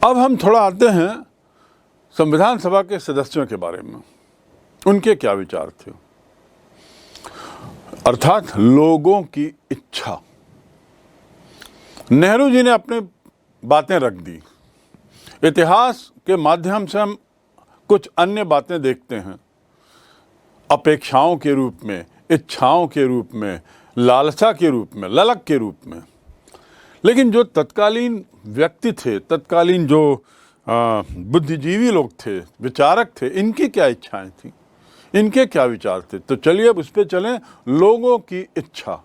अब हम थोड़ा आते हैं संविधान सभा के सदस्यों के बारे में, उनके क्या विचार थे, अर्थात लोगों की इच्छा। नेहरू जी ने अपनी बातें रख दी। इतिहास के माध्यम से हम कुछ अन्य बातें देखते हैं, अपेक्षाओं के रूप में, इच्छाओं के रूप में, लालसा के रूप में, ललक के रूप में। लेकिन जो तत्कालीन व्यक्ति थे, तत्कालीन जो बुद्धिजीवी लोग थे, विचारक थे, इनकी क्या इच्छाएं थी, इनके क्या विचार थे। तो चलिए अब उस पर चलें, लोगों की इच्छा।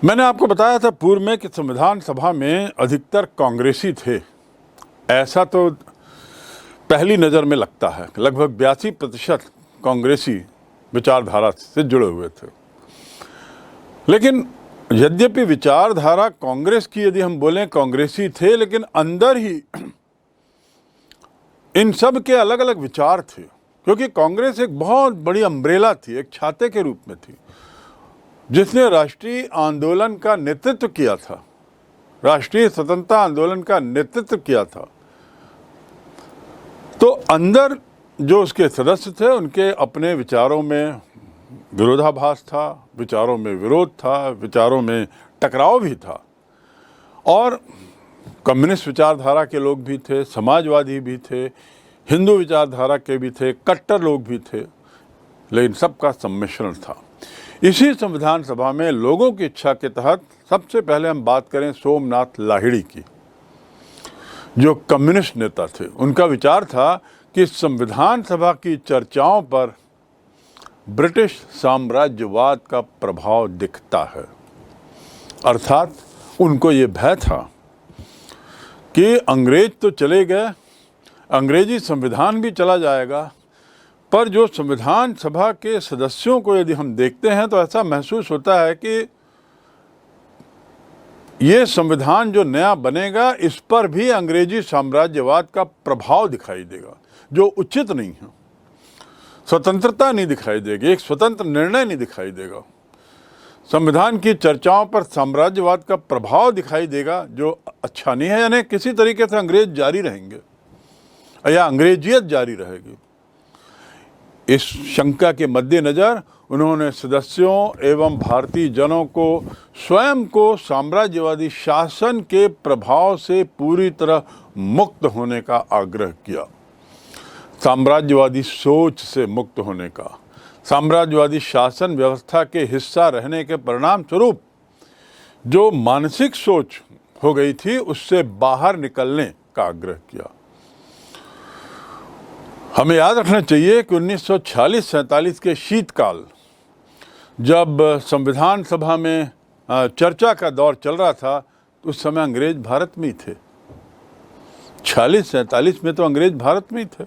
मैंने आपको बताया था पूर्व में कि संविधान सभा में अधिकतर कांग्रेसी थे। ऐसा तो पहली नज़र में लगता है। लगभग 82% कांग्रेसी विचारधारा से जुड़े हुए थे। लेकिन यद्यपि विचारधारा कांग्रेस की यदि हम बोलें कांग्रेसी थे, लेकिन अंदर ही इन सब के अलग अलग विचार थे, क्योंकि कांग्रेस एक बहुत बड़ी अम्ब्रेला थी, एक छाते के रूप में थी, जिसने राष्ट्रीय आंदोलन का नेतृत्व किया था, राष्ट्रीय स्वतंत्रता आंदोलन का नेतृत्व किया था। तो अंदर जो उसके सदस्य थे, उनके अपने विचारों में विरोधाभास था, विचारों में विरोध था, विचारों में टकराव भी था। और कम्युनिस्ट विचारधारा के लोग भी थे, समाजवादी भी थे, हिंदू विचारधारा के भी थे, कट्टर लोग भी थे, लेकिन सबका सम्मिश्रण था। इसी संविधान सभा में लोगों की इच्छा के तहत सबसे पहले हम बात करें सोमनाथ लाहिड़ी की, जो कम्युनिस्ट नेता थे। उनका विचार था कि संविधान सभा की चर्चाओं पर ब्रिटिश साम्राज्यवाद का प्रभाव दिखता है। अर्थात उनको ये भय था कि अंग्रेज तो चले गए, अंग्रेजी संविधान भी चला जाएगा, पर जो संविधान सभा के सदस्यों को यदि हम देखते हैं तो ऐसा महसूस होता है कि ये संविधान जो नया बनेगा, इस पर भी अंग्रेजी साम्राज्यवाद का प्रभाव दिखाई देगा, जो उचित नहीं है। स्वतंत्रता नहीं दिखाई देगी, एक स्वतंत्र निर्णय नहीं दिखाई देगा। संविधान की चर्चाओं पर साम्राज्यवाद का प्रभाव दिखाई देगा, जो अच्छा नहीं है। यानी किसी तरीके से अंग्रेज जारी रहेंगे या अंग्रेजियत जारी रहेगी। इस शंका के मद्देनजर उन्होंने सदस्यों एवं भारतीय जनों को स्वयं को साम्राज्यवादी शासन के प्रभाव से पूरी तरह मुक्त होने का आग्रह किया, साम्राज्यवादी सोच से मुक्त होने का, साम्राज्यवादी शासन व्यवस्था के हिस्सा रहने के परिणाम स्वरूप जो मानसिक सोच हो गई थी, उससे बाहर निकलने का आग्रह किया। हमें याद रखना चाहिए कि 1946-47 के शीतकाल, जब संविधान सभा में चर्चा का दौर चल रहा था, उस समय अंग्रेज भारत में ही थे। 46-47 में तो अंग्रेज भारत में ही थे।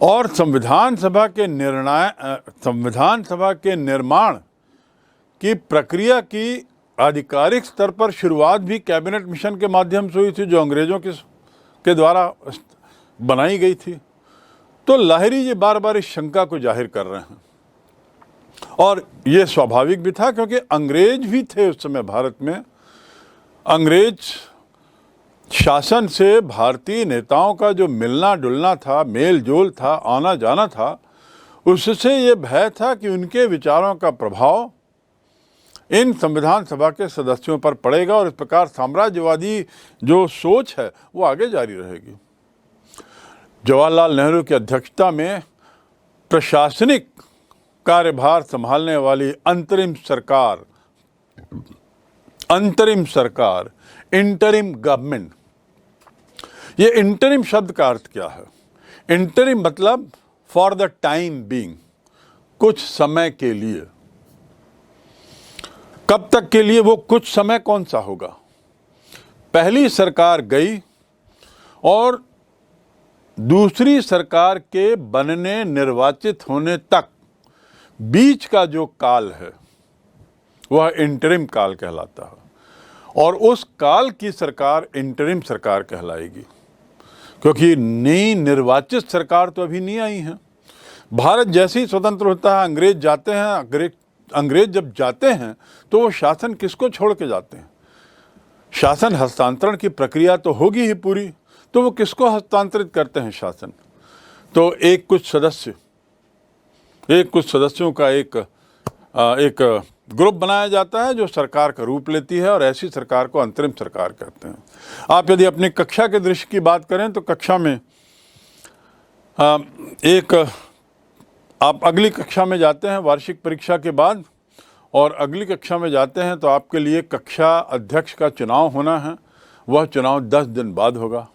और संविधान सभा के निर्माण की प्रक्रिया की आधिकारिक स्तर पर शुरुआत भी कैबिनेट मिशन के माध्यम से हुई थी, जो अंग्रेजों के द्वारा बनाई गई थी। तो लाहिड़ी जी बार बार इस शंका को जाहिर कर रहे हैं, और ये स्वाभाविक भी था, क्योंकि अंग्रेज भी थे उस समय भारत में। अंग्रेज शासन से भारतीय नेताओं का जो मिलना जुलना था, मेल जोल था, आना जाना था, उससे ये भय था कि उनके विचारों का प्रभाव इन संविधान सभा के सदस्यों पर पड़ेगा, और इस प्रकार साम्राज्यवादी जो सोच है वो आगे जारी रहेगी। जवाहरलाल नेहरू की अध्यक्षता में प्रशासनिक कार्यभार संभालने वाली अंतरिम सरकार, इंटरिम गवर्नमेंट। ये इंटरिम शब्द का अर्थ क्या है? इंटरिम मतलब फॉर द टाइम बीइंग, कुछ समय के लिए। कब तक के लिए? वो कुछ समय कौन सा होगा? पहली सरकार गई और दूसरी सरकार के बनने, निर्वाचित होने तक बीच का जो काल है वह इंटरिम काल कहलाता है, और उस काल की सरकार इंटरिम सरकार कहलाएगी, क्योंकि नई निर्वाचित सरकार तो अभी नहीं आई है। भारत जैसे ही स्वतंत्र होता है, अंग्रेज जाते हैं, अंग्रेज जब जाते हैं तो वो शासन किसको छोड़ के जाते हैं? शासन हस्तांतरण की प्रक्रिया तो होगी ही पूरी, तो वो किसको हस्तांतरित करते हैं शासन? तो एक कुछ सदस्यों का एक ग्रुप बनाया जाता है जो सरकार का रूप लेती है, और ऐसी सरकार को अंतरिम सरकार कहते हैं। आप यदि अपनी कक्षा के दृश्य की बात करें तो कक्षा में आप अगली कक्षा में जाते हैं वार्षिक परीक्षा के बाद, और अगली कक्षा में जाते हैं तो आपके लिए कक्षा अध्यक्ष का चुनाव होना है। वह चुनाव 10 दिन बाद होगा।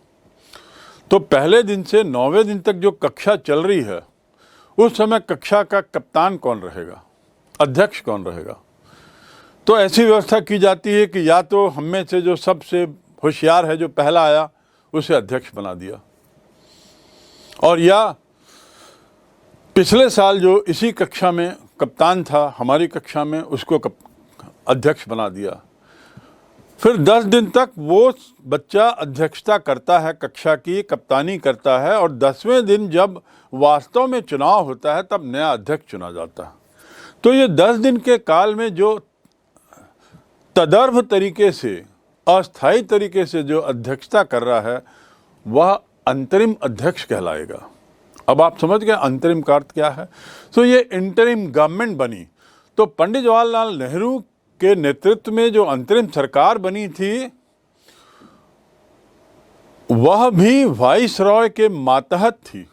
तो पहले दिन से 9वें दिन तक जो कक्षा चल रही है, उस समय कक्षा का कप्तान कौन रहेगा, अध्यक्ष कौन रहेगा? तो ऐसी व्यवस्था की जाती है कि या तो हम में से जो सबसे होशियार है, जो पहला आया, उसे अध्यक्ष बना दिया, और या पिछले साल जो इसी कक्षा में कप्तान था, हमारी कक्षा में, उसको अध्यक्ष बना दिया। फिर 10 दिन तक वो बच्चा अध्यक्षता करता है, कक्षा की कप्तानी करता है, और 10वें दिन जब वास्तव में चुनाव होता है तब नया अध्यक्ष चुना जाता है। तो ये 10 दिन के काल में जो तदर्भ तरीके से, अस्थायी तरीके से जो अध्यक्षता कर रहा है, वह अंतरिम अध्यक्ष कहलाएगा। अब आप समझ गए अंतरिम का अर्थ क्या है? तो ये इंटरिम गवर्नमेंट बनी। तो पंडित जवाहरलाल नेहरू के नेतृत्व में जो अंतरिम सरकार बनी थी, वह भी वाइसरॉय के मातहत थी,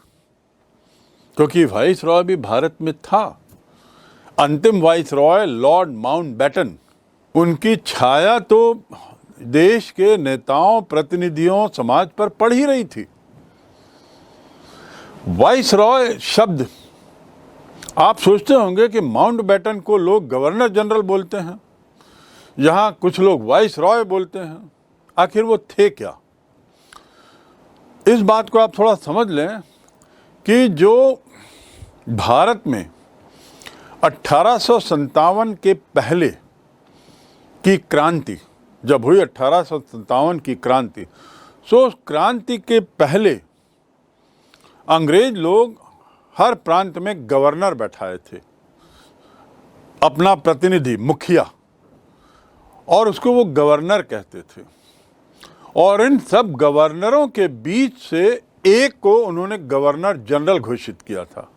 क्योंकि वाइसरॉय भी भारत में था। अंतिम वाइसरॉय लॉर्ड माउंटबेटन, उनकी छाया तो देश के नेताओं, प्रतिनिधियों, समाज पर पड़ ही रही थी। वाइसरॉय शब्द, आप सोचते होंगे कि माउंटबेटन को लोग गवर्नर जनरल बोलते हैं, यहाँ कुछ लोग वाइसरॉय बोलते हैं, आखिर वो थे क्या? इस बात को आप थोड़ा समझ लें कि जो भारत में 1857 के पहले की क्रांति जब हुई, 1857 की क्रांति, सो उस क्रांति के पहले अंग्रेज लोग हर प्रांत में गवर्नर बैठाए थे, अपना प्रतिनिधि, मुखिया, और उसको वो गवर्नर कहते थे। और इन सब गवर्नरों के बीच से एक को उन्होंने गवर्नर जनरल घोषित किया था।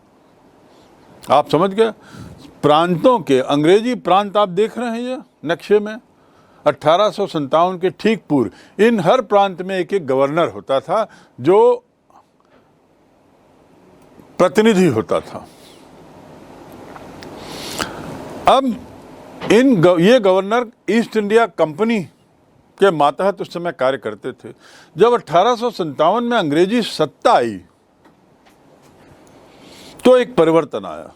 आप समझ गए? प्रांतों के, अंग्रेजी प्रांत आप देख रहे हैं ये नक्शे में, 1857 के ठीक पूर्व इन हर प्रांत में एक एक गवर्नर होता था, जो प्रतिनिधि होता था। अब ये गवर्नर ईस्ट इंडिया कंपनी के मातहत उस समय कार्य करते थे। जब 1857 में अंग्रेजी सत्ता आई तो एक परिवर्तन आया।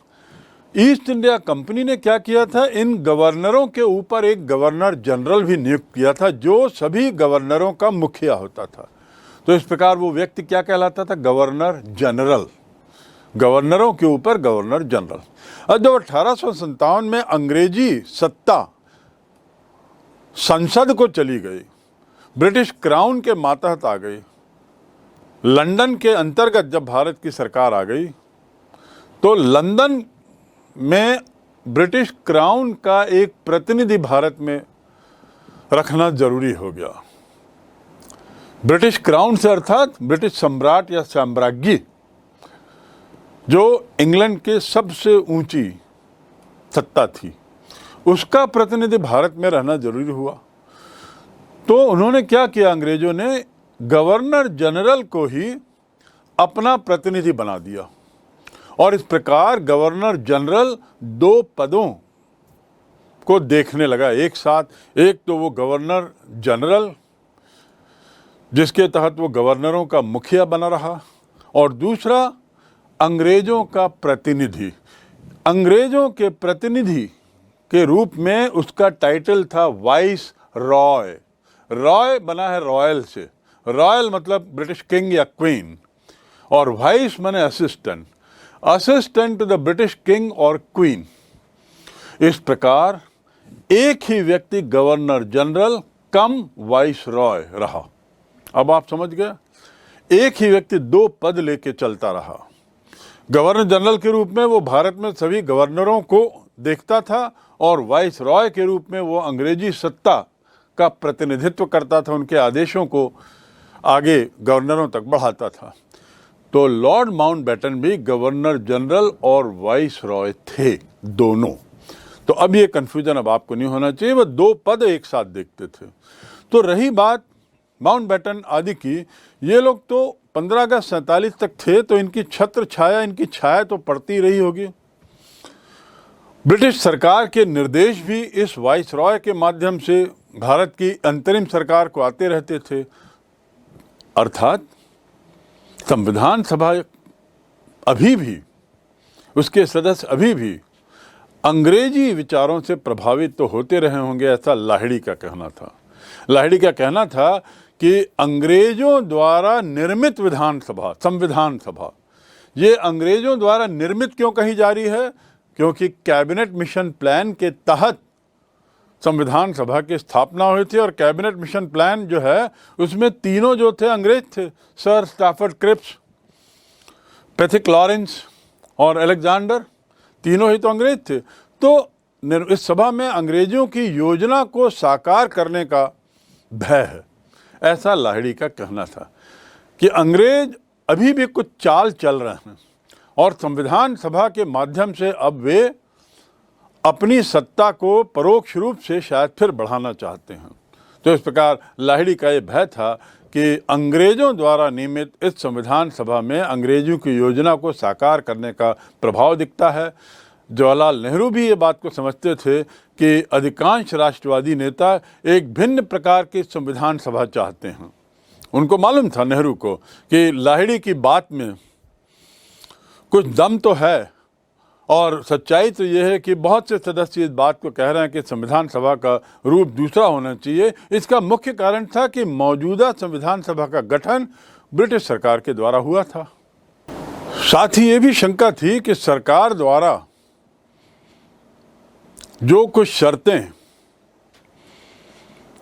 ईस्ट इंडिया कंपनी ने क्या किया था, इन गवर्नरों के ऊपर एक गवर्नर जनरल भी नियुक्त किया था, जो सभी गवर्नरों का मुखिया होता था। तो इस प्रकार वो व्यक्ति क्या कहलाता था? Governor general. गवर्नरों के ऊपर गवर्नर जनरल। और जब 1857 में अंग्रेजी सत्ता संसद को चली गई, ब्रिटिश क्राउन के मातहत आ गई, लंदन के अंतर्गत जब भारत की सरकार आ गई, तो लंदन में ब्रिटिश क्राउन का एक प्रतिनिधि भारत में रखना जरूरी हो गया। ब्रिटिश क्राउन से अर्थात ब्रिटिश सम्राट या साम्राज्ञी, जो इंग्लैंड के सबसे ऊंची सत्ता थी, उसका प्रतिनिधि भारत में रहना जरूरी हुआ। तो उन्होंने क्या किया, अंग्रेजों ने गवर्नर जनरल को ही अपना प्रतिनिधि बना दिया, और इस प्रकार गवर्नर जनरल 2 पदों को देखने लगा एक साथ। एक तो वो गवर्नर जनरल, जिसके तहत वो गवर्नरों का मुखिया बना रहा, और दूसरा अंग्रेजों का प्रतिनिधि। अंग्रेजों के प्रतिनिधि के रूप में उसका टाइटल था वाइस रॉय। रॉय बना है रॉयल से, रॉयल मतलब ब्रिटिश किंग या क्वीन, और वाइस माने assistant, assistant to the British king और क्वीन। इस प्रकार एक ही व्यक्ति governor general cum viceroy रहा। अब आप समझ गए, एक ही व्यक्ति 2 पद लेके चलता रहा। गवर्नर जनरल के रूप में वो भारत में सभी गवर्नरों को देखता था, और वाइस रॉय के रूप में वो अंग्रेजी सत्ता का प्रतिनिधित्व करता था, उनके आदेशों को आगे गवर्नरों तक बढ़ाता था। तो लॉर्ड माउंटबेटन भी गवर्नर जनरल और वाइस रॉय थे दोनों। तो अब ये कन्फ्यूजन अब आपको नहीं होना चाहिए, वह दो पद एक साथ देखते थे। तो रही बात माउंटबेटन आदि की, ये लोग तो 15 अगस्त 47 तक थे, तो इनकी छत्र छाया, इनकी छाया तो पड़ती रही होगी। ब्रिटिश सरकार के निर्देश भी इस वाइस रॉय के माध्यम से भारत की अंतरिम सरकार को आते रहते थे। अर्थात संविधान सभा अभी भी, उसके सदस्य अभी भी अंग्रेजी विचारों से प्रभावित तो होते रहे होंगे, ऐसा लाहिड़ी का कहना था। लाहिड़ी का कहना था कि अंग्रेजों द्वारा निर्मित विधानसभा, संविधान सभा, ये अंग्रेजों द्वारा निर्मित क्यों कही जा रही है? क्योंकि कैबिनेट मिशन प्लान के तहत संविधान सभा की स्थापना हुई थी, और कैबिनेट मिशन प्लान जो है उसमें तीनों जो थे अंग्रेज थे, sir Stafford Cripps, Pethick Lawrence और अलेक्जेंडर, तीनों ही तो अंग्रेज थे। तो इस सभा में अंग्रेजों की योजना को साकार करने का भय है, ऐसा लाहिड़ी का कहना था कि अंग्रेज अभी भी कुछ चाल चल रहे हैं और संविधान सभा के माध्यम से अब वे अपनी सत्ता को परोक्ष रूप से शायद फिर बढ़ाना चाहते हैं। तो इस प्रकार लाहिड़ी का ये भय था कि अंग्रेजों द्वारा नियमित इस संविधान सभा में अंग्रेजों की योजना को साकार करने का प्रभाव दिखता है। जवाहरलाल नेहरू भी ये बात को समझते थे कि अधिकांश राष्ट्रवादी नेता एक भिन्न प्रकार की संविधान सभा चाहते हैं। उनको मालूम था, नेहरू को, कि लाहिड़ी की बात में कुछ दम तो है, और सच्चाई तो यह है कि बहुत से सदस्य इस बात को कह रहे हैं कि संविधान सभा का रूप दूसरा होना चाहिए। इसका मुख्य कारण था कि मौजूदा संविधान सभा का गठन ब्रिटिश सरकार के द्वारा हुआ था। साथ ही ये भी शंका थी कि सरकार द्वारा जो कुछ शर्तें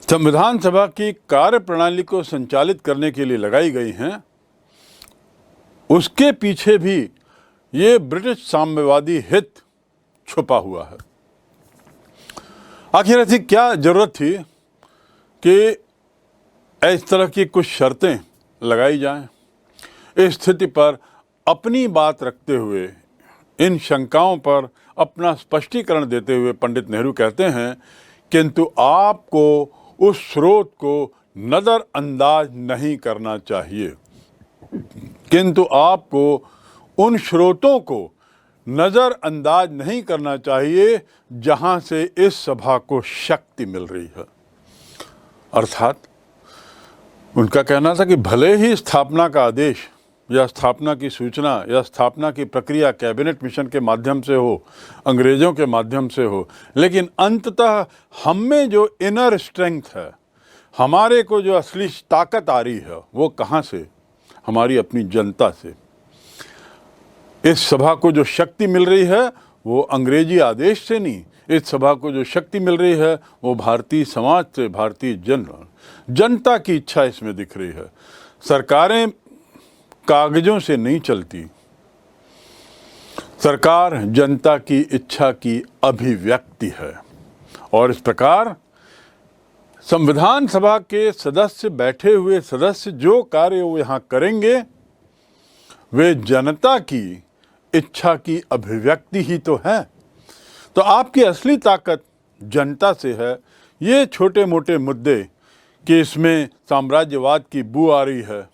संविधान सभा की कार्यप्रणाली को संचालित करने के लिए लगाई गई हैं, उसके पीछे भी ये ब्रिटिश साम्यवादी हित छुपा हुआ है। आखिर ऐसी क्या जरूरत थी कि इस तरह की कुछ शर्तें लगाई जाएं? इस स्थिति पर अपनी बात रखते हुए, इन शंकाओं पर अपना स्पष्टीकरण देते हुए पंडित नेहरू कहते हैं, किंतु आपको उस स्रोत को नज़रअंदाज नहीं करना चाहिए, किंतु आपको उन स्रोतों को नज़रअंदाज नहीं करना चाहिए जहां से इस सभा को शक्ति मिल रही है। अर्थात उनका कहना था कि भले ही स्थापना का आदेश या स्थापना की सूचना या स्थापना की प्रक्रिया कैबिनेट मिशन के माध्यम से हो, अंग्रेज़ों के माध्यम से हो, लेकिन अंततः हम में जो इनर स्ट्रेंथ है, हमारे को जो असली ताकत आ रही है, वो कहाँ से? हमारी अपनी जनता से। इस सभा को जो शक्ति मिल रही है वो अंग्रेजी आदेश से नहीं, इस सभा को जो शक्ति मिल रही है वो भारतीय समाज से, भारतीय जनता की इच्छा इसमें दिख रही है। सरकारें कागजों से नहीं चलती, सरकार जनता की इच्छा की अभिव्यक्ति है। और इस प्रकार संविधान सभा के सदस्य, बैठे हुए सदस्य, जो कार्य वो यहाँ करेंगे वे जनता की इच्छा की अभिव्यक्ति ही तो है। तो आपकी असली ताकत जनता से है। ये छोटे मोटे मुद्दे कि इसमें साम्राज्यवाद की बू आ रही है,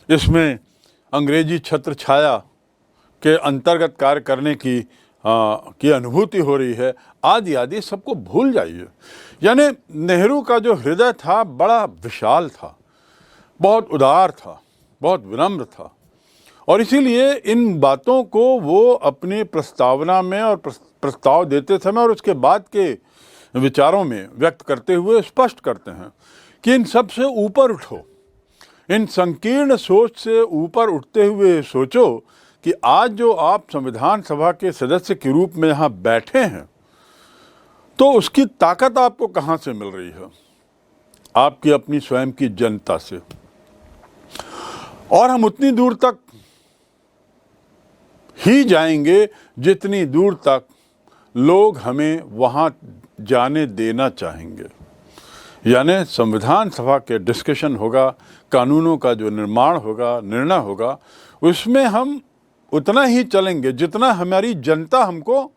इसमें अंग्रेजी छत्र छाया के अंतर्गत कार्य करने की अनुभूति हो रही है, आदि आदि सबको भूल जाइए। यानी नेहरू का जो हृदय था बड़ा विशाल था, बहुत उदार था, बहुत विनम्र था, और इसीलिए इन बातों को वो अपनी प्रस्तावना में और प्रस्ताव देते समय और उसके बाद के विचारों में व्यक्त करते हुए स्पष्ट करते हैं कि इन सब से ऊपर उठो, इन संकीर्ण सोच से ऊपर उठते हुए सोचो कि आज जो आप संविधान सभा के सदस्य के रूप में यहाँ बैठे हैं, तो उसकी ताकत आपको कहाँ से मिल रही है? आपकी अपनी स्वयं की जनता से। और हम उतनी दूर तक ही जाएंगे जितनी दूर तक लोग हमें वहाँ जाने देना चाहेंगे। यानी संविधान सभा के डिस्कशन होगा, कानूनों का जो निर्माण होगा, निर्णय होगा, उसमें हम उतना ही चलेंगे जितना हमारी जनता हमको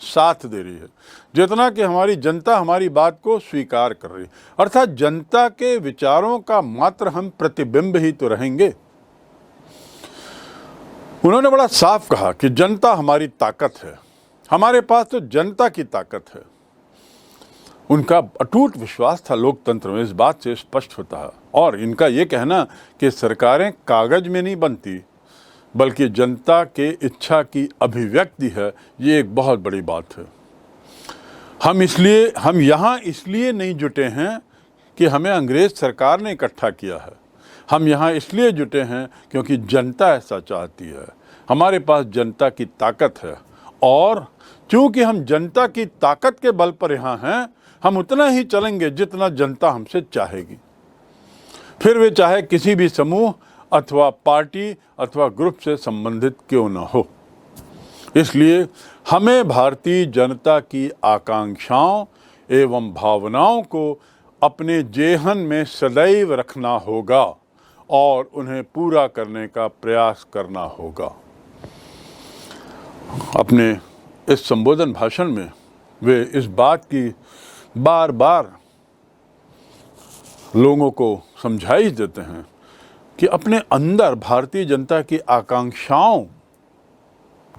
साथ दे रही है, जितना कि हमारी जनता हमारी बात को स्वीकार कर रही है। अर्थात जनता के विचारों का मात्र हम प्रतिबिंब ही तो रहेंगे। उन्होंने बड़ा साफ कहा कि जनता हमारी ताकत है, हमारे पास तो जनता की ताकत है। उनका अटूट विश्वास था लोकतंत्र में, इस बात से स्पष्ट होता है। और इनका ये कहना कि सरकारें कागज में नहीं बनती बल्कि जनता के इच्छा की अभिव्यक्ति है, ये एक बहुत बड़ी बात है। हम यहाँ इसलिए नहीं जुटे हैं कि हमें अंग्रेज सरकार ने इकट्ठा किया है, हम यहाँ इसलिए जुटे हैं क्योंकि जनता ऐसा चाहती है। हमारे पास जनता की ताकत है और चूंकि हम जनता की ताकत के बल पर यहाँ हैं, हम उतना ही चलेंगे जितना जनता हमसे चाहेगी, फिर वे चाहे किसी भी समूह अथवा पार्टी अथवा ग्रुप से संबंधित क्यों न हो। इसलिए हमें भारतीय जनता की आकांक्षाओं एवं भावनाओं को अपने जेहन में सदैव रखना होगा और उन्हें पूरा करने का प्रयास करना होगा। अपने इस संबोधन भाषण में वे इस बात की बार बार लोगों को समझाइश देते हैं कि अपने अंदर भारतीय जनता की आकांक्षाओं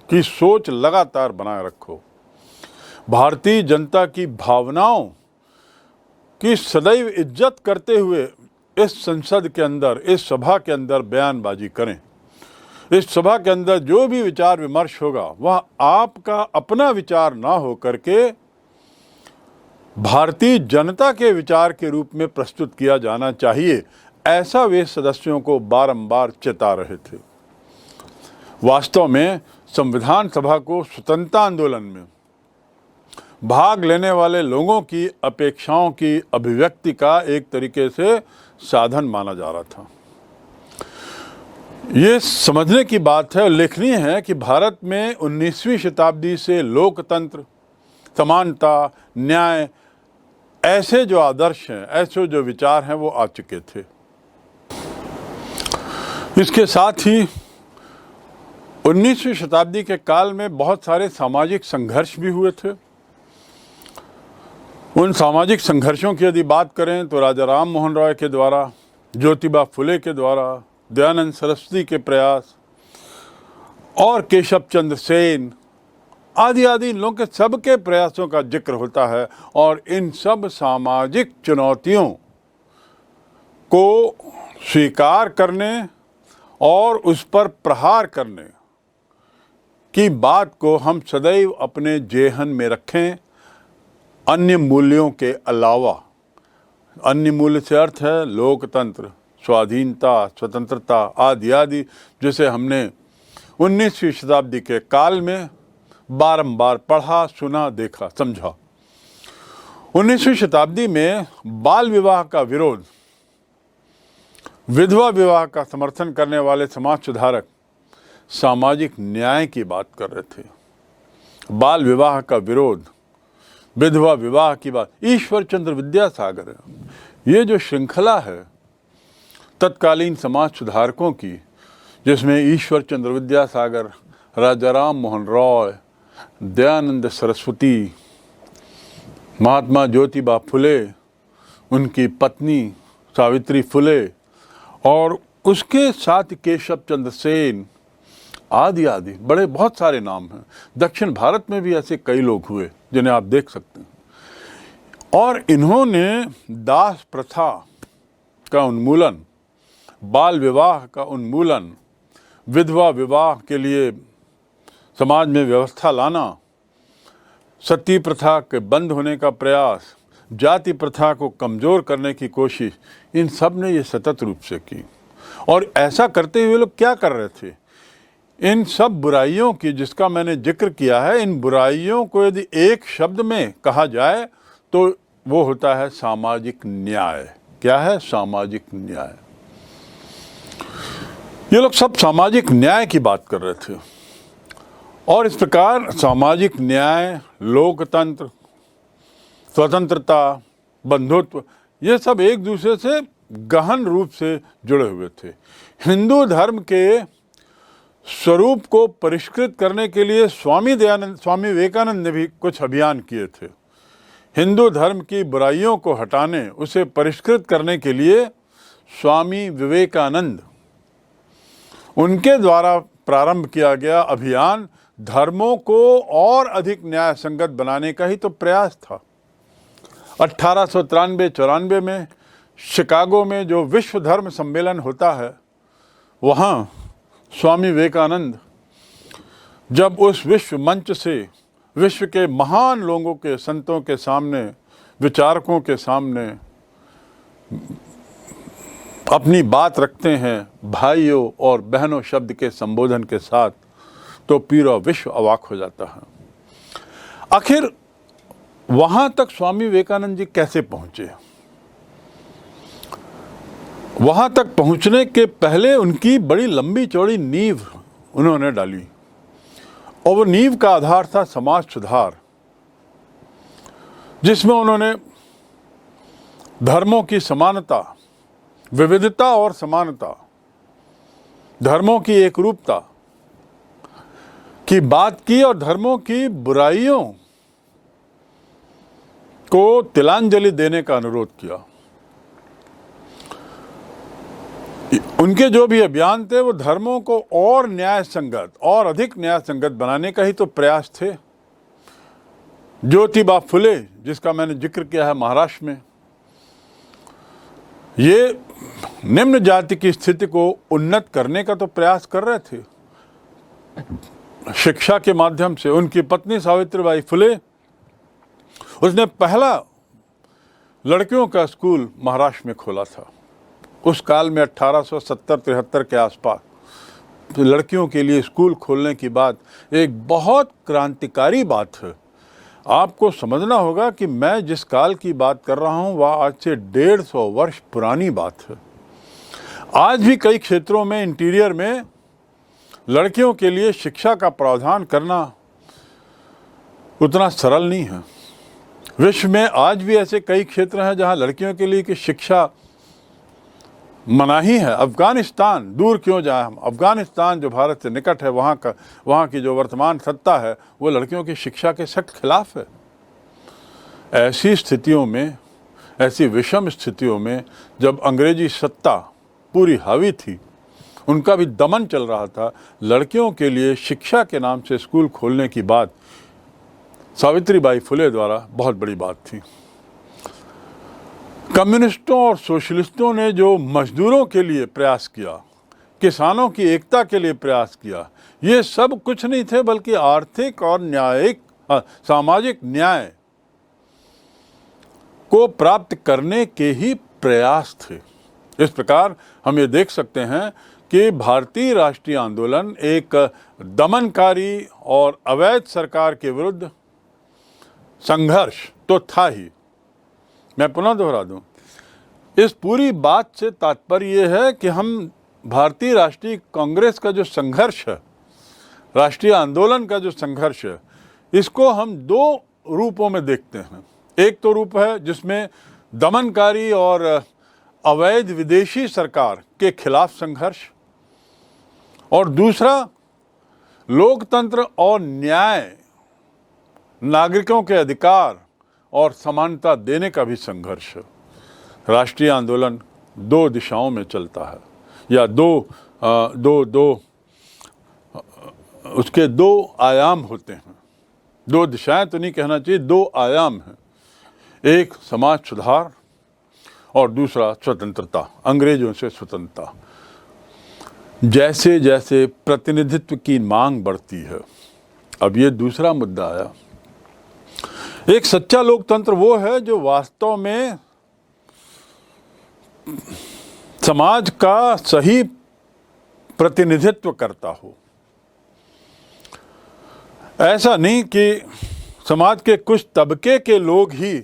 की सोच लगातार बनाए रखो, भारतीय जनता की भावनाओं की सदैव इज्जत करते हुए इस संसद के अंदर, इस सभा के अंदर बयानबाजी करें। इस सभा के अंदर जो भी विचार विमर्श होगा वह आपका अपना विचार ना हो करके भारतीय जनता के विचार के रूप में प्रस्तुत किया जाना चाहिए, ऐसा वे सदस्यों को बारंबार चेता रहे थे। वास्तव में संविधान सभा को स्वतंत्रता आंदोलन में भाग लेने वाले लोगों की अपेक्षाओं की अभिव्यक्ति का एक तरीके से साधन माना जा रहा था। ये समझने की बात है, उल्लेखनीय है कि भारत में 19वीं शताब्दी से लोकतंत्र, समानता, न्याय, ऐसे जो आदर्श हैं, ऐसे जो विचार हैं, वो आ चुके थे। इसके साथ ही 19वीं शताब्दी के काल में बहुत सारे सामाजिक संघर्ष भी हुए थे। उन सामाजिक संघर्षों की यदि बात करें तो राजा राम मोहन रॉय के द्वारा, ज्योतिबा फुले के द्वारा, दयानंद सरस्वती के प्रयास और केशव चंद्र सेन आदि आदि इन लोगों के सबके प्रयासों का जिक्र होता है। और इन सब सामाजिक चुनौतियों को स्वीकार करने और उस पर प्रहार करने की बात को हम सदैव अपने जेहन में रखें, अन्य मूल्यों के अलावा। अन्य मूल्य से अर्थ है लोकतंत्र, स्वाधीनता, स्वतंत्रता आदि आदि, जिसे हमने 19वीं शताब्दी के काल में बारंबार पढ़ा, सुना, देखा, समझा। 19वीं शताब्दी में बाल विवाह का विरोध, विधवा विवाह का समर्थन करने वाले समाज सुधारक सामाजिक न्याय की बात कर रहे थे। बाल विवाह का विरोध, विधवा विवाह की बात, ईश्वर चंद्र विद्यासागर, ये जो श्रृंखला है तत्कालीन समाज सुधारकों की, जिसमें ईश्वर चंद्र विद्यासागर, राजा राम मोहन रॉय, दयानंद सरस्वती, महात्मा ज्योतिबा फुले, उनकी पत्नी सावित्री फुले और उसके साथ केशव चंद्र सेन आदि आदि बड़े बहुत सारे नाम हैं। दक्षिण भारत में भी ऐसे कई लोग हुए जिन्हें आप देख सकते हैं। और इन्होंने दास प्रथा का उन्मूलन, बाल विवाह का उन्मूलन, विधवा विवाह के लिए समाज में व्यवस्था लाना, सती प्रथा के बंद होने का प्रयास, जाति प्रथा को कमज़ोर करने की कोशिश, इन सब ने ये सतत रूप से की। और ऐसा करते हुए लोग क्या कर रहे थे? इन सब बुराइयों की जिसका मैंने जिक्र किया है, इन बुराइयों को यदि एक शब्द में कहा जाए तो वो होता है सामाजिक न्याय। क्या है? सामाजिक न्याय। ये लोग सब सामाजिक न्याय की बात कर रहे थे और इस प्रकार सामाजिक न्याय, लोकतंत्र, स्वतंत्रता, बंधुत्व, ये सब एक दूसरे से गहन रूप से जुड़े हुए थे। हिंदू धर्म के स्वरूप को परिष्कृत करने के लिए स्वामी विवेकानंद ने भी कुछ अभियान किए थे। हिंदू धर्म की बुराइयों को हटाने, उसे परिष्कृत करने के लिए स्वामी विवेकानंद, उनके द्वारा प्रारंभ किया गया अभियान धर्मों को और अधिक न्याय संगत बनाने का ही तो प्रयास था। 1893-94 में शिकागो में जो विश्व धर्म सम्मेलन होता है, वहाँ स्वामी विवेकानंद जब उस विश्व मंच से विश्व के महान लोगों के, संतों के सामने, विचारकों के सामने अपनी बात रखते हैं भाइयों और बहनों शब्द के संबोधन के साथ, तो पूरा विश्व अवाक हो जाता है। आखिर वहां तक स्वामी विवेकानंद जी कैसे पहुंचे? वहां तक पहुंचने के पहले उनकी बड़ी लंबी चौड़ी नींव उन्होंने डाली, और वो नींव का आधार था समाज सुधार, जिसमें उन्होंने धर्मों की समानता, विविधता और समानता, धर्मों की एकरूपता की बात की और धर्मों की बुराइयों को तिलांजलि देने का अनुरोध किया। उनके जो भी अभियान थे वो धर्मों को और न्याय संगत और अधिक न्याय संगत बनाने का ही तो प्रयास थे। ज्योतिबा फुले, जिसका मैंने जिक्र किया है महाराष्ट्र में, ये निम्न जाति की स्थिति को उन्नत करने का तो प्रयास कर रहे थे शिक्षा के माध्यम से। उनकी पत्नी सावित्रीबाई फुले, उसने पहला लड़कियों का स्कूल महाराष्ट्र में खोला था। उस काल में 1870-73 के आसपास तो लड़कियों के लिए स्कूल खोलने की बात एक बहुत क्रांतिकारी बात है। आपको समझना होगा कि मैं जिस काल की बात कर रहा हूँ वह आज से 150 वर्ष पुरानी बात है। आज भी कई क्षेत्रों में, इंटीरियर में लड़कियों के लिए शिक्षा का प्रावधान करना उतना सरल नहीं है। विश्व में आज भी ऐसे कई क्षेत्र हैं जहाँ लड़कियों के लिए कि शिक्षा मनाही है। अफगानिस्तान, दूर क्यों जाए हम, अफगानिस्तान जो भारत से निकट है, वहाँ की जो वर्तमान सत्ता है वो लड़कियों की शिक्षा के सख्त खिलाफ है। ऐसी स्थितियों में, ऐसी विषम स्थितियों में जब अंग्रेजी सत्ता पूरी हावी थी, उनका भी दमन चल रहा था, लड़कियों के लिए शिक्षा के नाम से स्कूल खोलने की बात सावित्रीबाई फुले द्वारा बहुत बड़ी बात थी। कम्युनिस्टों और सोशलिस्टों ने जो मजदूरों के लिए प्रयास किया, किसानों की एकता के लिए प्रयास किया, ये सब कुछ नहीं थे बल्कि आर्थिक और न्यायिक सामाजिक न्याय को प्राप्त करने के ही प्रयास थे। इस प्रकार हम ये देख सकते हैं कि भारतीय राष्ट्रीय आंदोलन एक दमनकारी और अवैध सरकार के विरुद्ध संघर्ष तो था ही। मैं पुनः दोहरा दूं, इस पूरी बात से तात्पर्य यह है कि हम भारतीय राष्ट्रीय कांग्रेस का जो संघर्ष है, राष्ट्रीय आंदोलन का जो संघर्ष है, इसको हम दो रूपों में देखते हैं। एक तो रूप है जिसमें दमनकारी और अवैध विदेशी सरकार के खिलाफ संघर्ष, और दूसरा लोकतंत्र और न्याय, नागरिकों के अधिकार और समानता देने का भी संघर्ष है। राष्ट्रीय आंदोलन दो दिशाओं में चलता है, या उसके दो आयाम होते हैं। दो दिशाएं तो नहीं कहना चाहिए, दो आयाम हैं। एक समाज सुधार और दूसरा स्वतंत्रता, अंग्रेजों से स्वतंत्रता। जैसे जैसे प्रतिनिधित्व की मांग बढ़ती है, अब ये दूसरा मुद्दा आया। एक सच्चा लोकतंत्र वो है जो वास्तव में समाज का सही प्रतिनिधित्व करता हो। ऐसा नहीं कि समाज के कुछ तबके के लोग ही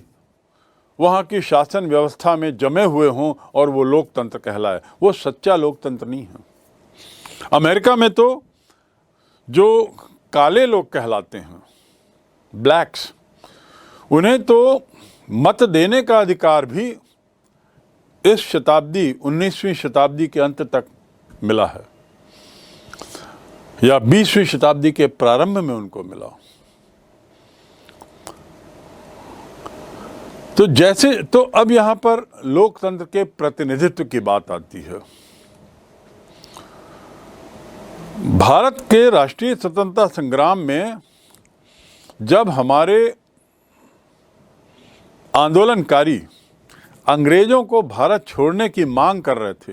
वहाँ की शासन व्यवस्था में जमे हुए हों और वो लोकतंत्र कहलाए। वो सच्चा लोकतंत्र नहीं है। अमेरिका में तो जो काले लोग कहलाते हैं, ब्लैक्स, उन्हें तो मत देने का अधिकार भी इस शताब्दी 19वीं शताब्दी के अंत तक मिला है या 20वीं शताब्दी के प्रारंभ में उनको मिला। तो अब यहां पर लोकतंत्र के प्रतिनिधित्व की बात आती है। भारत के राष्ट्रीय स्वतंत्रता संग्राम में जब हमारे आंदोलनकारी अंग्रेजों को भारत छोड़ने की मांग कर रहे थे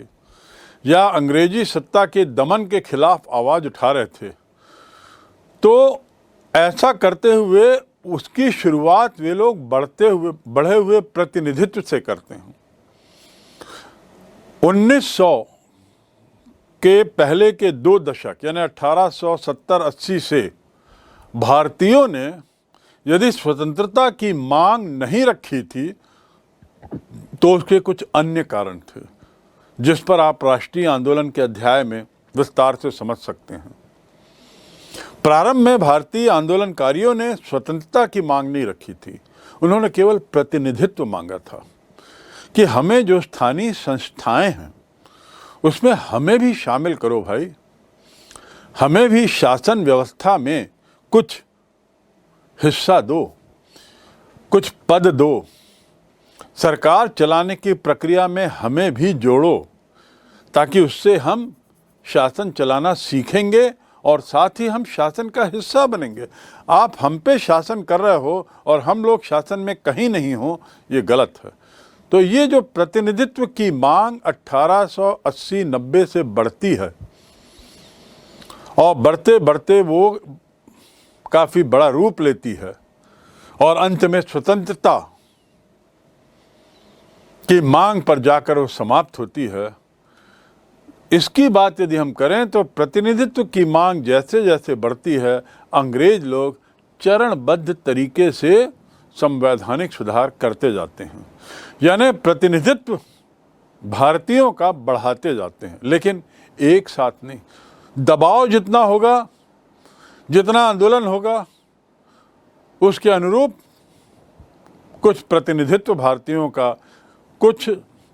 या अंग्रेजी सत्ता के दमन के खिलाफ आवाज उठा रहे थे, तो ऐसा करते हुए उसकी शुरुआत वे लोग बढ़े हुए प्रतिनिधित्व से करते हैं। 1900 के पहले के 2 दशक यानी 1870-80 से भारतीयों ने यदि स्वतंत्रता की मांग नहीं रखी थी तो उसके कुछ अन्य कारण थे, जिस पर आप राष्ट्रीय आंदोलन के अध्याय में विस्तार से समझ सकते हैं। प्रारंभ में भारतीय आंदोलनकारियों ने स्वतंत्रता की मांग नहीं रखी थी, उन्होंने केवल प्रतिनिधित्व मांगा था कि हमें जो स्थानीय संस्थाएं हैं उसमें हमें भी शामिल करो भाई, हमें भी शासन व्यवस्था में कुछ हिस्सा दो, कुछ पद दो, सरकार चलाने की प्रक्रिया में हमें भी जोड़ो, ताकि उससे हम शासन चलाना सीखेंगे और साथ ही हम शासन का हिस्सा बनेंगे। आप हम पे शासन कर रहे हो और हम लोग शासन में कहीं नहीं हो, ये गलत है। तो ये जो प्रतिनिधित्व की मांग 1880-90 से बढ़ती है और बढ़ते बढ़ते वो काफ़ी बड़ा रूप लेती है और अंत में स्वतंत्रता की मांग पर जाकर वो समाप्त होती है। इसकी बात यदि हम करें तो प्रतिनिधित्व की मांग जैसे जैसे बढ़ती है, अंग्रेज लोग चरणबद्ध तरीके से संवैधानिक सुधार करते जाते हैं, यानी प्रतिनिधित्व भारतीयों का बढ़ाते जाते हैं, लेकिन एक साथ नहीं। दबाव जितना होगा, जितना आंदोलन होगा, उसके अनुरूप कुछ प्रतिनिधित्व भारतीयों का कुछ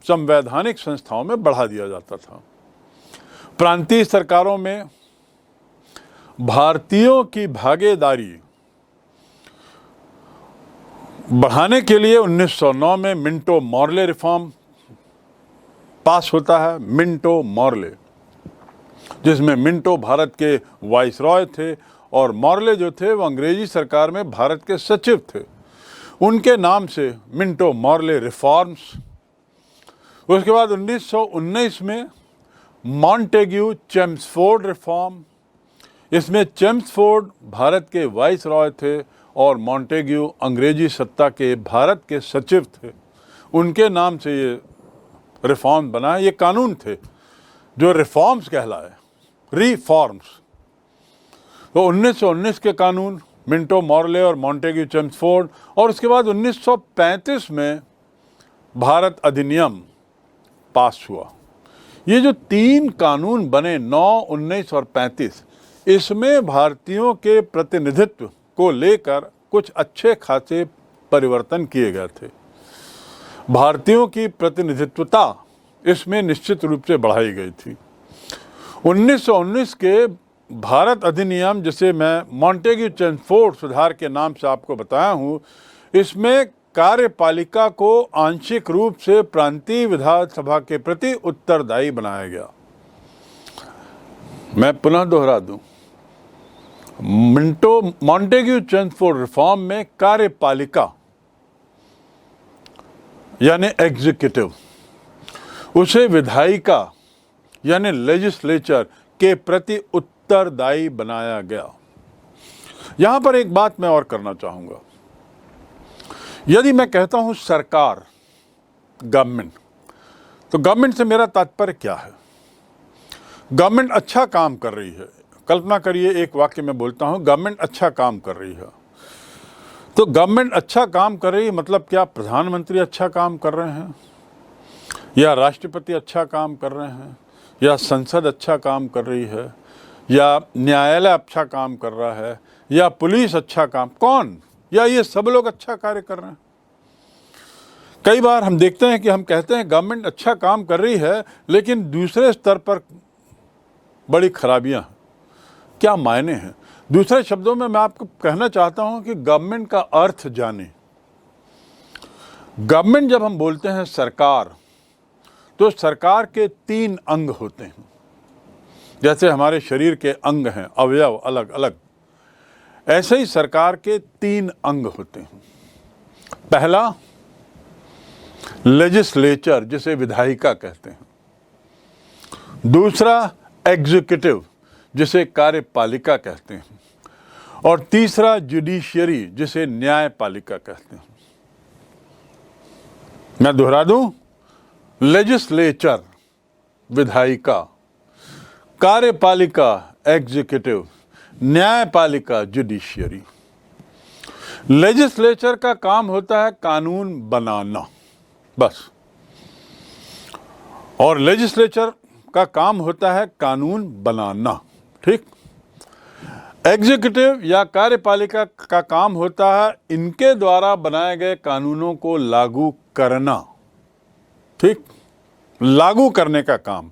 संवैधानिक संस्थाओं में बढ़ा दिया जाता था। प्रांतीय सरकारों में भारतीयों की भागीदारी बढ़ाने के लिए 1909 में मिंटो मॉर्ले रिफॉर्म पास होता है। मिंटो मॉर्ले, जिसमें मिंटो भारत के वाइसरॉय थे और मॉर्ले जो थे वो अंग्रेजी सरकार में भारत के सचिव थे, उनके नाम से मिंटो मॉर्ले रिफॉर्म्स। उसके बाद 1919 में मॉन्टेग्यू चेम्सफोर्ड रिफॉर्म, इसमें चेम्सफोर्ड भारत के वाइसरॉय थे और मॉन्टेग्यू अंग्रेजी सत्ता के भारत के सचिव थे, उनके नाम से ये रिफॉर्म बनाए। ये कानून थे जो रिफॉर्म्स कहलाए, रिफॉर्म्स। तो 1919 के कानून मिंटो मॉर्ले और मॉन्टेग्यू चेम्सफोर्ड, और उसके बाद 1935 में भारत अधिनियम पास हुआ। ये जो 3 कानून बने 9, 19 और 35, इसमें भारतीयों के प्रतिनिधित्व को लेकर कुछ अच्छे खासे परिवर्तन किए गए थे। भारतीयों की प्रतिनिधित्वता इसमें निश्चित रूप से बढ़ाई गई थी। 1919 के भारत अधिनियम, जिसे मैं मॉन्टेग्यू चेम्सफोर्ड सुधार के नाम से आपको बताया हूँ, इसमें कार्यपालिका को आंशिक रूप से प्रांतीय विधानसभा के प्रति उत्तरदायी बनाया गया। मैं पुनः दोहरा दूं, मॉन्टेग्यू चेम्सफोर्ड रिफॉर्म में कार्यपालिका यानी एग्जीक्यूटिव, उसे विधायिका यानी लेजिस्लेचर के प्रति उत्तरदायी बनाया गया। यहां पर एक बात मैं और करना चाहूंगा। यदि मैं कहता हूं सरकार, गवर्नमेंट, तो गवर्नमेंट से मेरा तात्पर्य क्या है? गवर्नमेंट अच्छा काम कर रही है। कल्पना करिए, एक वाक्य में बोलता हूं, गवर्नमेंट अच्छा काम कर रही है। तो गवर्नमेंट अच्छा काम कर रही है मतलब क्या? प्रधानमंत्री अच्छा काम कर रहे हैं, या राष्ट्रपति अच्छा काम कर रहे हैं, या संसद अच्छा काम कर रही है, या न्यायालय अच्छा काम कर रहा है, या पुलिस अच्छा काम, कौन? या ये सब लोग अच्छा कार्य कर रहे हैं? कई बार हम देखते हैं कि हम कहते हैं गवर्नमेंट अच्छा काम कर रही है, लेकिन दूसरे स्तर पर बड़ी खराबियां हैं। क्या मायने हैं? दूसरे शब्दों में मैं आपको कहना चाहता हूं कि गवर्नमेंट का अर्थ जाने। गवर्नमेंट जब हम बोलते हैं सरकार, तो सरकार के 3 अंग होते हैं। जैसे हमारे शरीर के अंग हैं, अवयव अलग अलग, ऐसे ही सरकार के 3 अंग होते हैं। पहला लेजिस्लेचर, जिसे विधायिका कहते हैं। दूसरा एग्जीक्यूटिव, जिसे कार्यपालिका कहते हैं। और तीसरा जुडिशियरी, जिसे न्यायपालिका कहते हैं। मैं दोहरा दूं, लेजिस्लेचर विधायिका, कार्यपालिका एग्जीक्यूटिव, न्यायपालिका जुडिशियरी। लेजिस्लेचर का काम होता है कानून बनाना, बस। और लेजिस्लेचर का काम होता है कानून बनाना, ठीक। एग्जीक्यूटिव या कार्यपालिका का काम होता है इनके द्वारा बनाए गए कानूनों को लागू करना, ठीक। लागू करने का काम,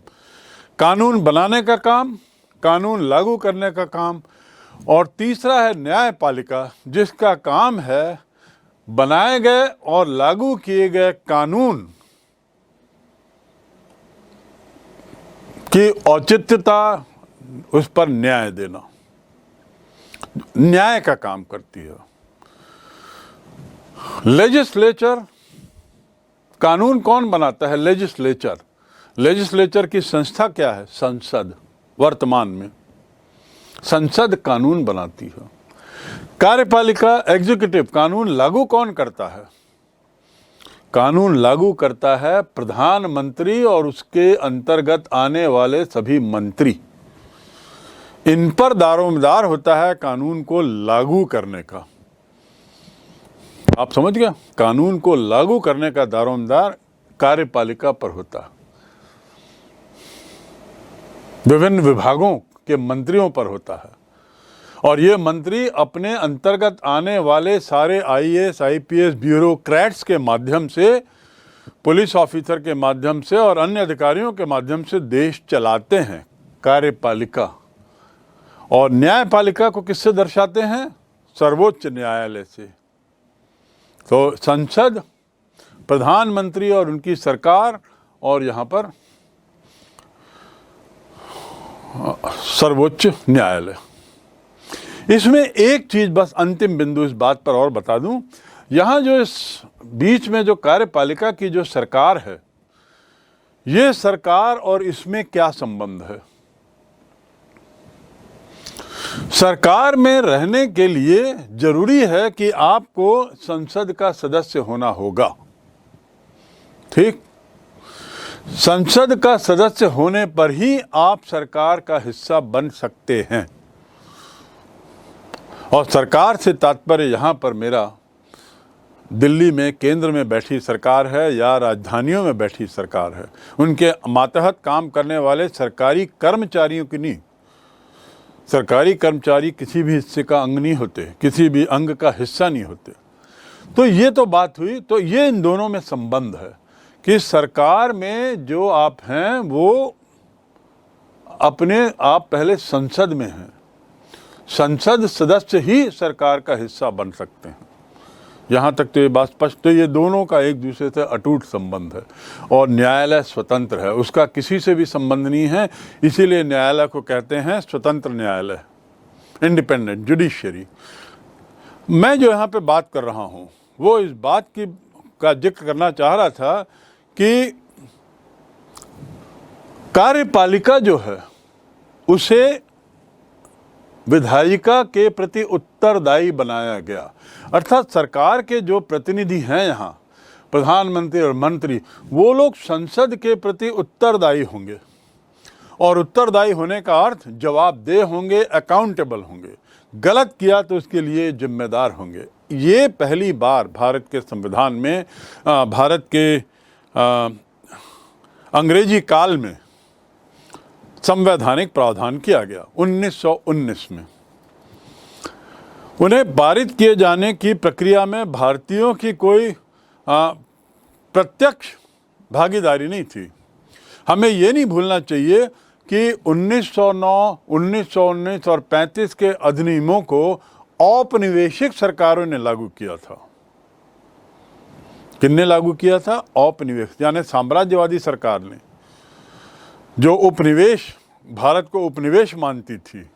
कानून बनाने का काम, कानून लागू करने का काम। और तीसरा है न्यायपालिका, जिसका काम है बनाए गए और लागू किए गए कानून की औचित्यता, उस पर न्याय देना। न्याय का काम करती है लेजिस्लेचर। कानून कौन बनाता है? लेजिस्लेचर। लेजिस्लेचर की संस्था क्या है? संसद। वर्तमान में संसद कानून बनाती है। कार्यपालिका एग्जीक्यूटिव, कानून लागू कौन करता है? कानून लागू करता है प्रधानमंत्री और उसके अंतर्गत आने वाले सभी मंत्री। इन पर दारोमदार होता है कानून को लागू करने का। आप समझ गए? कानून को लागू करने का दारोमदार कार्यपालिका पर होता है, विभिन्न विभागों के मंत्रियों पर होता है। और ये मंत्री अपने अंतर्गत आने वाले सारे आईएएस, आईपीएस, ब्यूरोक्रेट्स के माध्यम से, पुलिस ऑफिसर के माध्यम से और अन्य अधिकारियों के माध्यम से देश चलाते हैं। कार्यपालिका। और न्यायपालिका को किससे दर्शाते हैं? सर्वोच्च न्यायालय से। तो संसद, प्रधानमंत्री और उनकी सरकार, और यहाँ पर सर्वोच्च न्यायालय। इसमें एक चीज बस अंतिम बिंदु इस बात पर और बता दूं, यहां जो इस बीच में जो कार्यपालिका की जो सरकार है, ये सरकार और इसमें क्या संबंध है? सरकार में रहने के लिए जरूरी है कि आपको संसद का सदस्य होना होगा, ठीक। संसद का सदस्य होने पर ही आप सरकार का हिस्सा बन सकते हैं। और सरकार से तात्पर्य यहाँ पर मेरा दिल्ली में केंद्र में बैठी सरकार है या राजधानियों में बैठी सरकार है, उनके मातहत काम करने वाले सरकारी कर्मचारियों की नहीं। सरकारी कर्मचारी किसी भी हिस्से का अंग नहीं होते, किसी भी अंग का हिस्सा नहीं होते। तो ये तो बात हुई। तो ये इन दोनों में संबंध है कि सरकार में जो आप हैं वो अपने आप पहले संसद में हैं। संसद सदस्य ही सरकार का हिस्सा बन सकते हैं। यहाँ तक तो ये बात स्पष्ट। तो ये दोनों का एक दूसरे से अटूट संबंध है। और न्यायालय स्वतंत्र है, उसका किसी से भी संबंध नहीं है। इसीलिए न्यायालय को कहते हैं स्वतंत्र न्यायालय, इंडिपेंडेंट जुडिशियरी। मैं जो यहाँ पे बात कर रहा हूँ वो इस बात की का जिक्र करना चाह रहा था कि कार्यपालिका जो है उसे विधायिका के प्रति उत्तरदायी बनाया गया। अर्थात सरकार के जो प्रतिनिधि हैं यहाँ, प्रधानमंत्री और मंत्री, वो लोग संसद के प्रति उत्तरदायी होंगे। और उत्तरदायी होने का अर्थ जवाबदेह होंगे, अकाउंटेबल होंगे। गलत किया तो उसके लिए जिम्मेदार होंगे। ये पहली बार भारत के संविधान में, भारत के अंग्रेजी काल में संवैधानिक प्रावधान किया गया 1919 में। उन्हें पारित किए जाने की प्रक्रिया में भारतीयों की कोई प्रत्यक्ष भागीदारी नहीं थी। हमें ये नहीं भूलना चाहिए कि 1909, 1919 और 35 के अधिनियमों को औपनिवेशिक सरकारों ने लागू किया था। किसने लागू किया था? औपनिवेश, यानी साम्राज्यवादी सरकार ने, जो उपनिवेश, भारत को उपनिवेश मानती थी।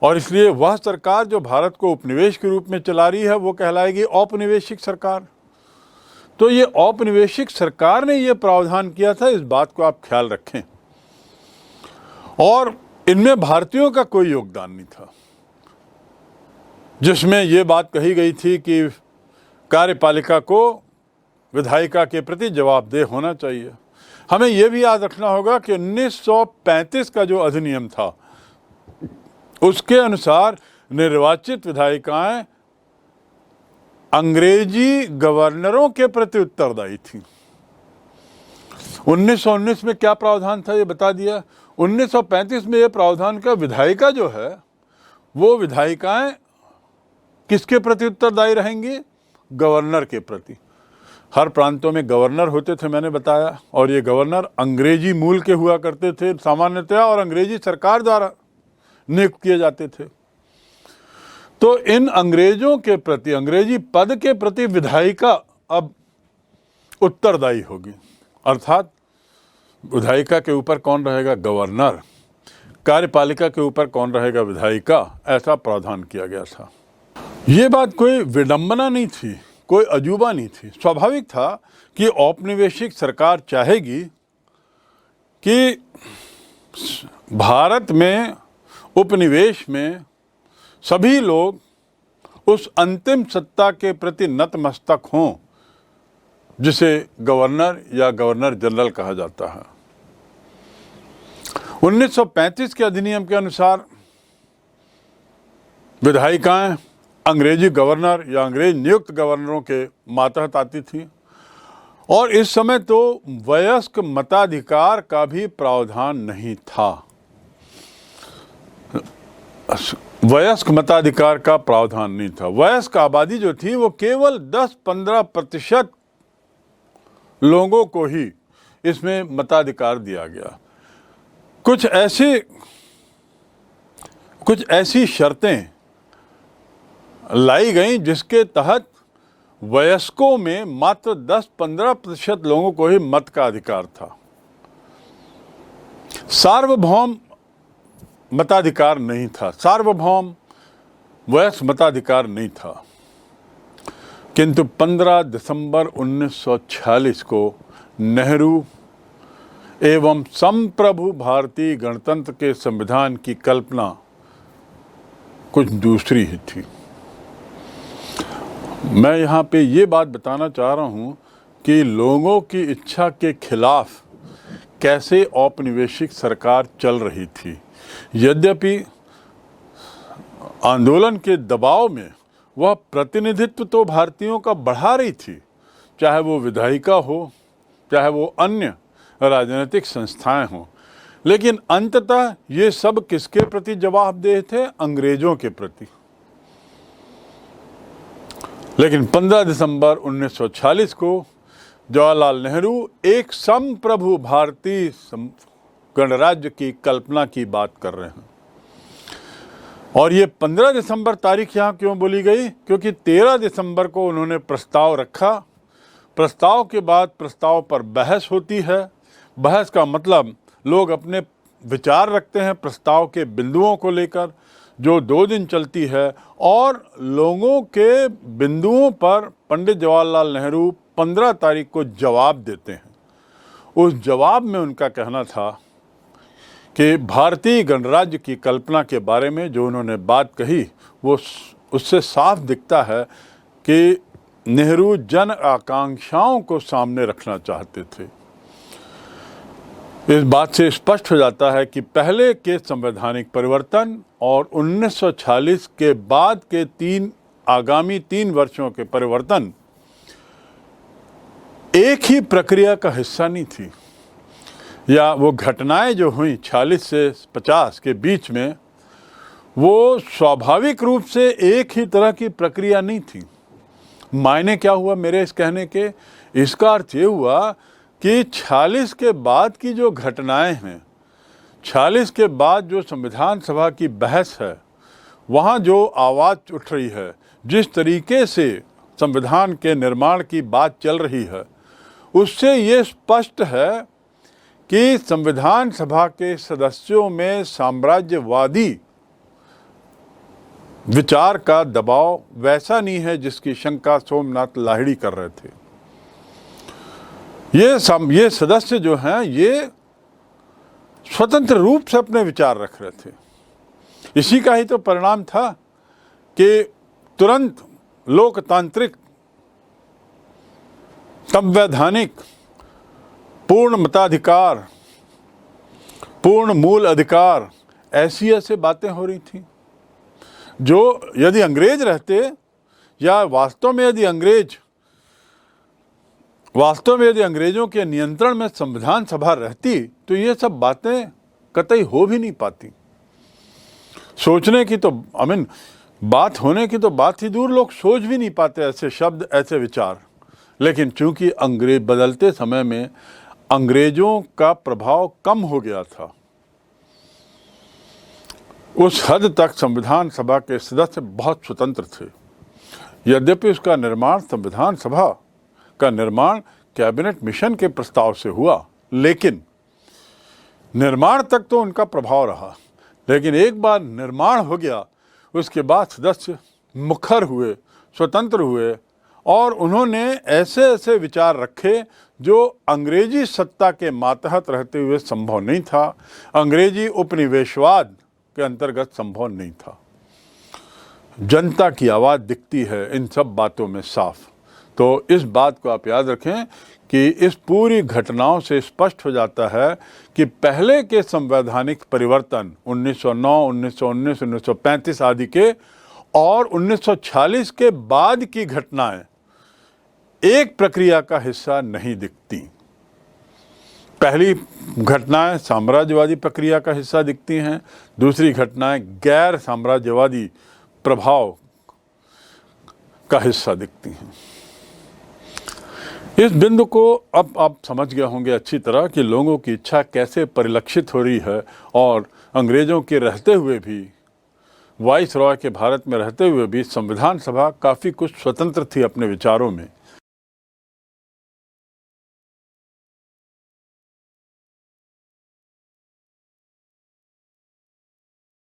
और इसलिए वह सरकार जो भारत को उपनिवेश के रूप में चला रही है वो कहलाएगी औपनिवेशिक सरकार। तो ये औपनिवेशिक सरकार ने ये प्रावधान किया था, इस बात को आप ख्याल रखें। और इनमें भारतीयों का कोई योगदान नहीं था, जिसमें ये बात कही गई थी कि कार्यपालिका को विधायिका के प्रति जवाबदेह होना चाहिए। हमें यह भी याद रखना होगा कि 1935 का जो अधिनियम था उसके अनुसार निर्वाचित विधायिकाएं अंग्रेजी गवर्नरों के प्रति उत्तरदायी थी। 1919 में क्या प्रावधान था ये बता दिया। 1935 में यह प्रावधान का विधायिका जो है वो विधायिकाएं किसके प्रति उत्तरदायी रहेंगी? गवर्नर के प्रति। हर प्रांतों में गवर्नर होते थे, मैंने बताया, और ये गवर्नर अंग्रेजी मूल के हुआ करते थे सामान्यतया, और अंग्रेजी सरकार द्वारा नियुक्त किए जाते थे। तो इन अंग्रेजों के प्रति, अंग्रेजी पद के प्रति विधायिका अब उत्तरदायी होगी। अर्थात विधायिका के ऊपर कौन रहेगा? गवर्नर। कार्यपालिका के ऊपर कौन रहेगा? विधायिका। ऐसा प्रावधान किया गया था। ये बात कोई विडंबना नहीं थी, कोई अजूबा नहीं थी। स्वाभाविक था कि औपनिवेशिक सरकार चाहेगी कि भारत में उपनिवेश में सभी लोग उस अंतिम सत्ता के प्रति नतमस्तक हों, जिसे गवर्नर या गवर्नर जनरल कहा जाता है। 1935 के अधिनियम के अनुसार विधायिकाएं अंग्रेजी गवर्नर या अंग्रेज नियुक्त गवर्नरों के मातहत आती थी। और इस समय तो वयस्क मताधिकार का भी प्रावधान नहीं था। वयस्क मताधिकार का प्रावधान नहीं था। वयस्क आबादी जो थी वो केवल 10-15% लोगों को ही इसमें मताधिकार दिया गया। कुछ ऐसी शर्तें लाई गई जिसके तहत वयस्कों में मात्र 10-15% लोगों को ही मत का अधिकार था। सार्वभौम मताधिकार नहीं था, सार्वभौम वयस्क मताधिकार नहीं था। किंतु 15 दिसंबर 1946 को नेहरू एवं संप्रभु भारतीय गणतंत्र के संविधान की कल्पना कुछ दूसरी ही थी। मैं यहाँ पे ये बात बताना चाह रहा हूँ कि लोगों की इच्छा के खिलाफ कैसे औपनिवेशिक सरकार चल रही थी। यद्यपि आंदोलन के दबाव में वह प्रतिनिधित्व तो भारतीयों का बढ़ा रही थी, चाहे वो विधायिका हो, चाहे वो अन्य राजनीतिक संस्थाएं हों, लेकिन अंततः ये सब किसके प्रति जवाबदेह थे? अंग्रेजों के प्रति। लेकिन 15 दिसंबर 1946 को जवाहरलाल नेहरू एक संप्रभु भारतीय गणराज्य की कल्पना की बात कर रहे हैं। और ये 15 दिसंबर तारीख यहाँ क्यों बोली गई? क्योंकि 13 दिसंबर को उन्होंने प्रस्ताव रखा। प्रस्ताव के बाद प्रस्ताव पर बहस होती है। बहस का मतलब लोग अपने विचार रखते हैं प्रस्ताव के बिंदुओं को लेकर, जो 2 दिन चलती है। और लोगों के बिंदुओं पर पंडित जवाहरलाल नेहरू 15 तारीख को जवाब देते हैं। उस जवाब में उनका कहना था कि भारतीय गणराज्य की कल्पना के बारे में जो उन्होंने बात कही, वो उससे साफ दिखता है कि नेहरू जन आकांक्षाओं को सामने रखना चाहते थे। इस बात से स्पष्ट हो जाता है कि पहले के संवैधानिक परिवर्तन और 1946 के बाद के आगामी 3 वर्षों के परिवर्तन एक ही प्रक्रिया का हिस्सा नहीं थी, या वो घटनाएं जो हुई 46 से 50 के बीच में, वो स्वाभाविक रूप से एक ही तरह की प्रक्रिया नहीं थी। मायने क्या हुआ मेरे इस कहने के? इसका अर्थ ये हुआ कि 46 के बाद की जो घटनाएं हैं, 46 के बाद जो संविधान सभा की बहस है, वहाँ जो आवाज़ उठ रही है, जिस तरीके से संविधान के निर्माण की बात चल रही है, उससे ये स्पष्ट है कि संविधान सभा के सदस्यों में साम्राज्यवादी विचार का दबाव वैसा नहीं है जिसकी शंका सोमनाथ लाहिड़ी कर रहे थे। ये सदस्य जो हैं, ये स्वतंत्र रूप से अपने विचार रख रहे थे। इसी का ही तो परिणाम था कि तुरंत लोकतांत्रिक, संवैधानिक, पूर्ण मताधिकार, पूर्ण मूल अधिकार, ऐसी बातें हो रही थी जो यदि अंग्रेज रहते या वास्तव में यदि अंग्रेजों के नियंत्रण में संविधान सभा रहती तो ये सब बातें कतई हो भी नहीं पाती। सोचने की तो बात होने की तो बात ही दूर, लोग सोच भी नहीं पाते ऐसे शब्द, ऐसे विचार। लेकिन चूंकि बदलते समय में अंग्रेजों का प्रभाव कम हो गया था, उस हद तक संविधान सभा के सदस्य बहुत स्वतंत्र थे। यद्यपि उसका निर्माण, संविधान सभा का निर्माण कैबिनेट मिशन के प्रस्ताव से हुआ, लेकिन निर्माण तक तो उनका प्रभाव रहा। लेकिन एक बार निर्माण हो गया, उसके बाद सदस्य मुखर हुए, स्वतंत्र हुए और उन्होंने ऐसे विचार रखे जो अंग्रेजी सत्ता के मातहत रहते हुए संभव नहीं था, अंग्रेजी उपनिवेशवाद के अंतर्गत संभव नहीं था। जनता की आवाज़ दिखती है इन सब बातों में साफ। तो इस बात को आप याद रखें कि इस पूरी घटनाओं से स्पष्ट हो जाता है कि पहले के संवैधानिक परिवर्तन 1909, 1919, 1935 आदि के और 1946 के बाद की घटनाएं एक प्रक्रिया का हिस्सा नहीं दिखती। पहली घटनाएं साम्राज्यवादी प्रक्रिया का हिस्सा दिखती हैं, दूसरी घटनाएं गैर साम्राज्यवादी प्रभाव का हिस्सा दिखती हैं। इस बिंदु को अब आप समझ गए होंगे अच्छी तरह कि लोगों की इच्छा कैसे परिलक्षित हो रही है और अंग्रेज़ों के रहते हुए भी, वाइसरॉय के भारत में रहते हुए भी संविधान सभा काफ़ी कुछ स्वतंत्र थी अपने विचारों में।